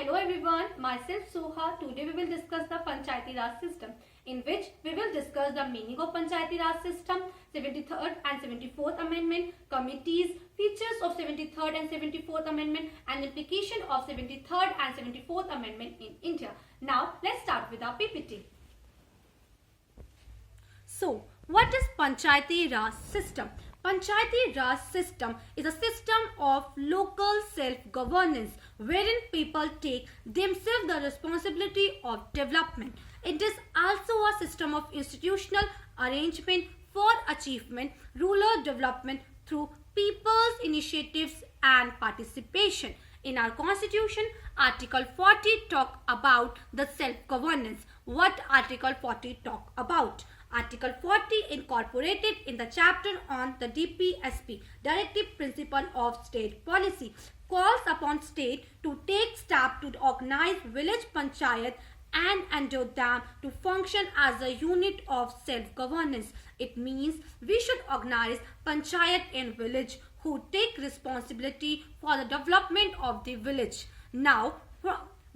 Hello everyone, myself Soha. Today we will discuss the Panchayati Raj system, in which we will discuss the meaning of Panchayati Raj system, 73rd and 74th amendment, committees, features of 73rd and 74th amendment, and implication of 73rd and 74th amendment in India. Now let's start with our PPT. So, what is Panchayati Raj system? Panchayati Raj system is a system of local self-governance wherein people take themselves the responsibility of development. It is also a system of institutional arrangement for achievement, rural development through people's initiatives and participation. In our constitution, Article 40 talk about the self-governance. What Article 40 talk about? Article 40 incorporated in the chapter on the DPSP, Directive Principle of State Policy, calls upon state to take steps to organize village panchayat and endure them to function as a unit of self-governance. It means we should organize panchayat in village who take responsibility for the development of the village. Now,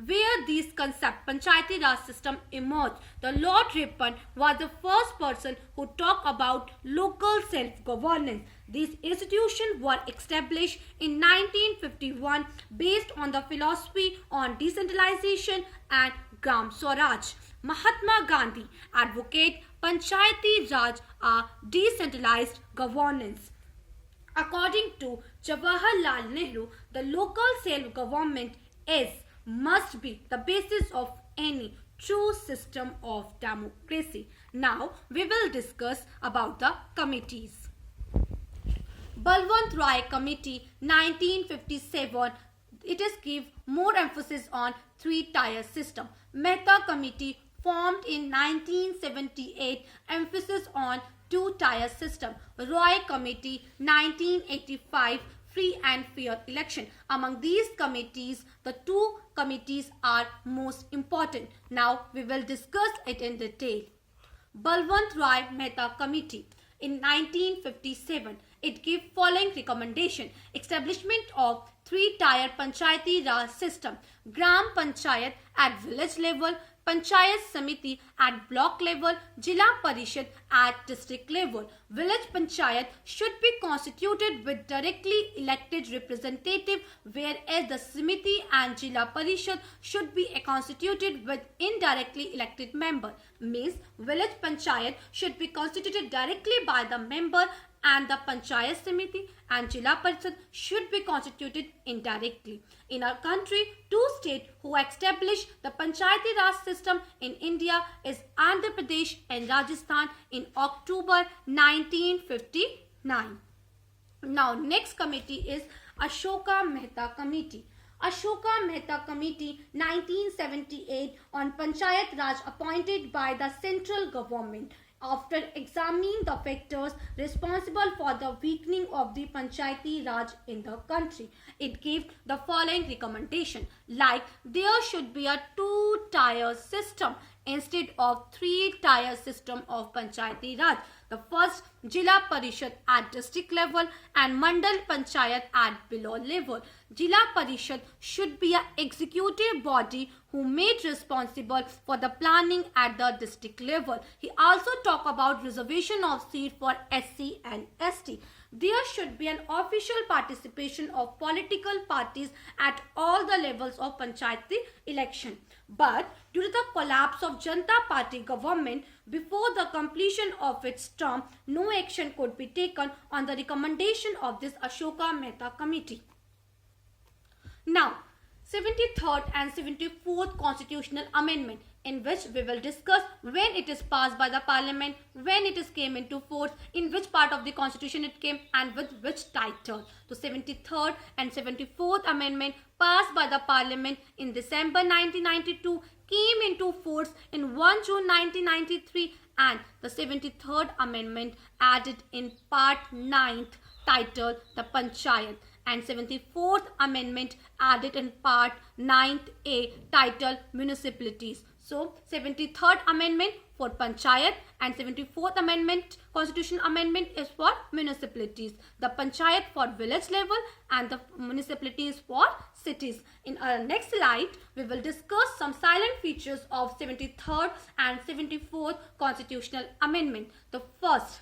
where these concepts Panchayati Raj system emerged, the Lord Ripon was the first person who talked about local self-governance. These institutions were established in 1951 based on the philosophy on decentralization and Gram Swaraj. Mahatma Gandhi advocated Panchayati Raj, a decentralized governance. According to Jawaharlal Nehru, the local self-government must be the basis of any true system of democracy. Now we will discuss about the committees. Balwant Rai Committee 1957, it is give more emphasis on three-tier system. Mehta Committee formed in 1978, emphasis on two-tier system. Roy Committee 1985, free and fair election. Among these committees, the two committees are most important. Now we will discuss it in detail. Balwant Rai Mehta Committee in 1957, it gave following recommendation: establishment of three-tier Panchayati Raj system, Gram Panchayat at village level, Panchayat Samiti at block level, Jila Parishad at district level. Village Panchayat should be constituted with directly elected representative, whereas the Samiti and Jila Parishad should be constituted with indirectly elected member. Means village Panchayat should be constituted directly by the member, and the Panchayat Samiti and Jila Parishad should be constituted indirectly. In our country, two states who established the Panchayati Raj system in India is Andhra Pradesh and Rajasthan in October 1959. Now next committee is Ashoka Mehta Committee. Ashoka Mehta Committee 1978 on Panchayat Raj, appointed by the central government after examining the factors responsible for the weakening of the Panchayati Raj in the country. It gave the following recommendation, like there should be a two-tier system instead of three-tier system of Panchayati Raj. The first, Jila Parishad at district level and Mandal Panchayat at below level. Jila Parishad should be an executive body who made responsible for the planning at the district level. He also talked about reservation of seat for SC and ST. There should be an official participation of political parties at all the levels of Panchayati election. But due to the collapse of Janata Party government before the completion of its term, no action could be taken on the recommendation of this Ashoka Mehta Committee. Now, 73rd and 74th Constitutional Amendment, in which we will discuss when it is passed by the Parliament, when it is came into force, in which part of the Constitution it came, and with which title. So 73rd and 74th Amendment passed by the Parliament in December 1992, came into force in 1 June 1993, and the 73rd Amendment added in Part 9th titled the Panchayat, and 74th Amendment added in Part 9th A titled Municipalities. So 73rd Amendment for Panchayat and 74th Amendment, Constitutional Amendment is for municipalities. The Panchayat for village level and the municipalities for cities. In our next slide, we will discuss some silent features of 73rd and 74th Constitutional Amendment. The first,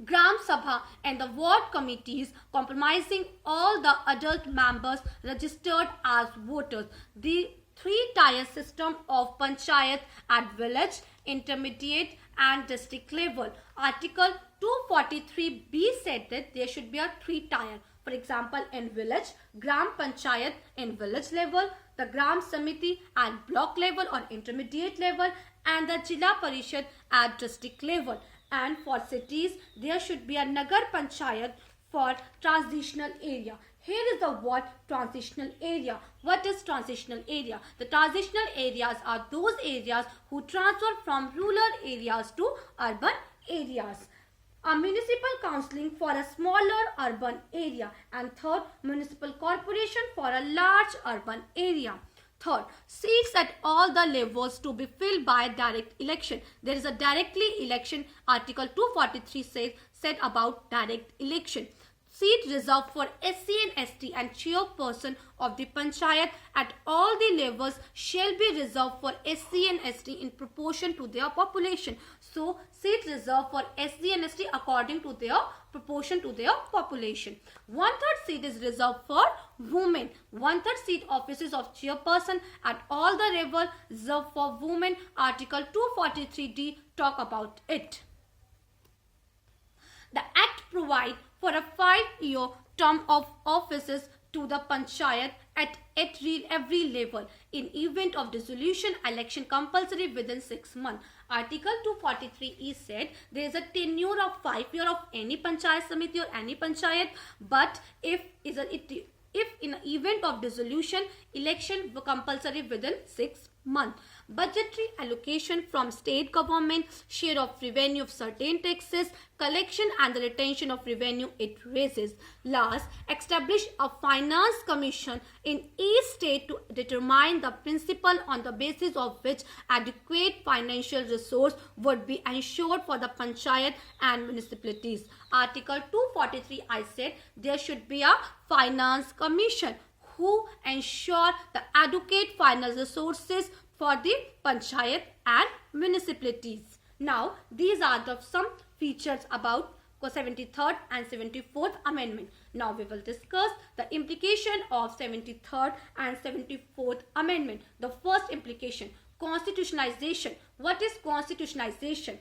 Gram Sabha and the ward committees comprising all the adult members registered as voters. The three-tier system of panchayat at village, intermediate and district level. Article 243B said that there should be a three-tier. For example, in village, Gram Panchayat in village level, the Gram Samiti at block level or intermediate level, and the Jila Parishad at district level. And for cities, there should be a Nagar Panchayat for transitional area. Here is the word transitional area. What is transitional area? The transitional areas are those areas who transfer from rural areas to urban areas. A municipal councilling for a smaller urban area. And third, municipal corporation for a large urban area. Third, seats at all the levels to be filled by direct election. There is a directly election. Article 243 said about direct election. Seat reserved for SC and ST and chairperson of the panchayat at all the levels shall be reserved for SC and ST in proportion to their population. So, seat reserved for SC and ST according to their proportion to their population. 1/3 seat is reserved for women. 1/3 seat offices of chairperson at all the levels reserved for women. Article 243D talk about it. The Act provides for a 5-year term of offices to the panchayat at every level. In event of dissolution, election compulsory within 6 months. Article 243E said there is a tenure of 5 years of any panchayat samiti or any panchayat, but if in an event of dissolution, election compulsory within 6 months. Budgetary allocation from state government, share of revenue of certain taxes, collection and the retention of revenue it raises. Last, establish a finance commission in each state to determine the principle on the basis of which adequate financial resource would be ensured for the panchayat and municipalities. Article 243 I said there should be a finance commission who ensure the adequate financial resources for the panchayat and municipalities. Now, these are the some features about 73rd and 74th Amendment. Now, we will discuss the implication of 73rd and 74th Amendment. The first implication, constitutionalization. What is constitutionalization?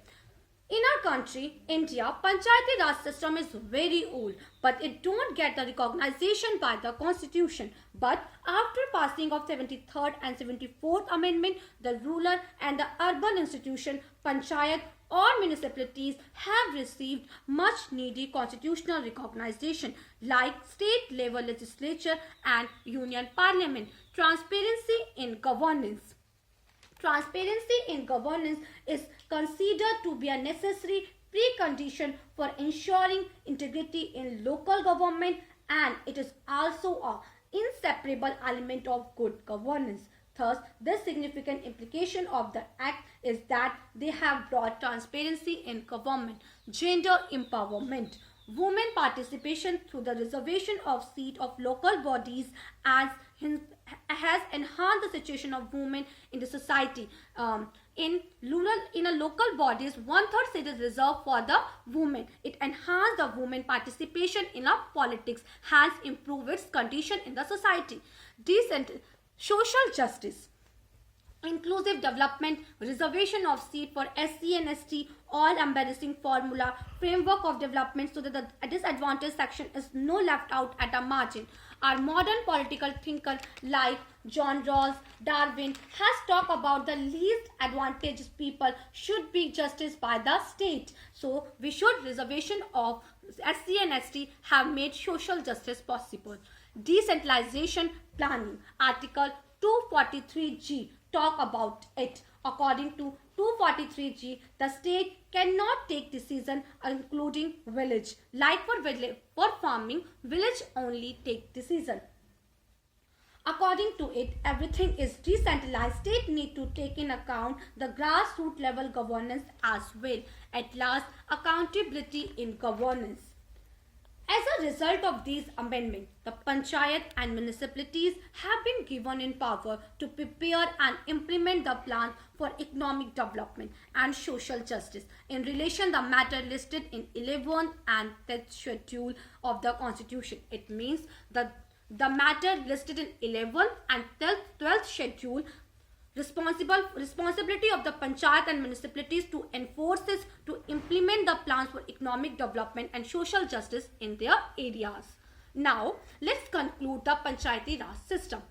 In our country, India, Panchayati Raj system is very old, but it don't get the recognition by the constitution. But after passing of 73rd and 74th Amendment, the rural and the urban institution, Panchayat or municipalities have received much needed constitutional recognition like state level legislature and union parliament. Transparency in governance. Transparency in governance is considered to be a necessary precondition for ensuring integrity in local government, and it is also an inseparable element of good governance. Thus, the significant implication of the Act is that they have brought transparency in government. Gender empowerment. Women participation through the reservation of seat of local bodies has enhanced the situation of women in the society. In a local bodies, 1/3 seat is reserved for the women. It enhanced the women participation in our politics, hence improved its condition in the society. Social justice. Inclusive development, reservation of seat for SC and ST, all embarrassing formula, framework of development so that the disadvantaged section is no left out at a margin. Our modern political thinker like John Rawls, Darwin has talked about the least advantaged people should be justice by the state. So we should reservation of SC and ST have made social justice possible. Decentralization planning. Article 243G talk about it. According to 243G, the state cannot take decision including village. Like for farming, village only take decision. According to it, everything is decentralized. State need to take in account the grassroots level governance as well. At last, accountability in governance. As a result of these amendments, the Panchayat and municipalities have been given in power to prepare and implement the plans for economic development and social justice in relation the matter listed in 11th and 10th schedule of the Constitution. It means the matter listed in 11th and 12th schedule responsibility of the panchayat and municipalities to enforce this, to implement the plans for economic development and social justice in their areas. Now let's conclude the Panchayati Raj system.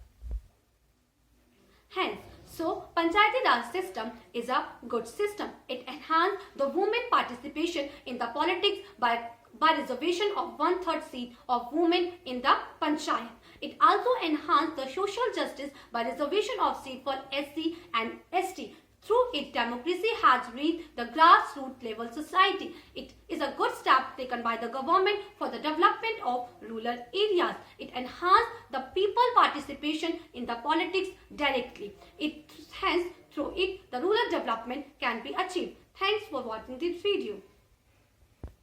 Hence, Panchayati Raj system is a good system. It enhances the women participation in the politics by reservation of 1/3 seat of women in the panchayat. It also enhanced the social justice by reservation of seat for SC and ST. Through it, democracy has reached the grassroots level society. It is a good step taken by the government for the development of rural areas. It enhanced the people participation in the politics directly. Hence, through it, the rural development can be achieved. Thanks for watching this video.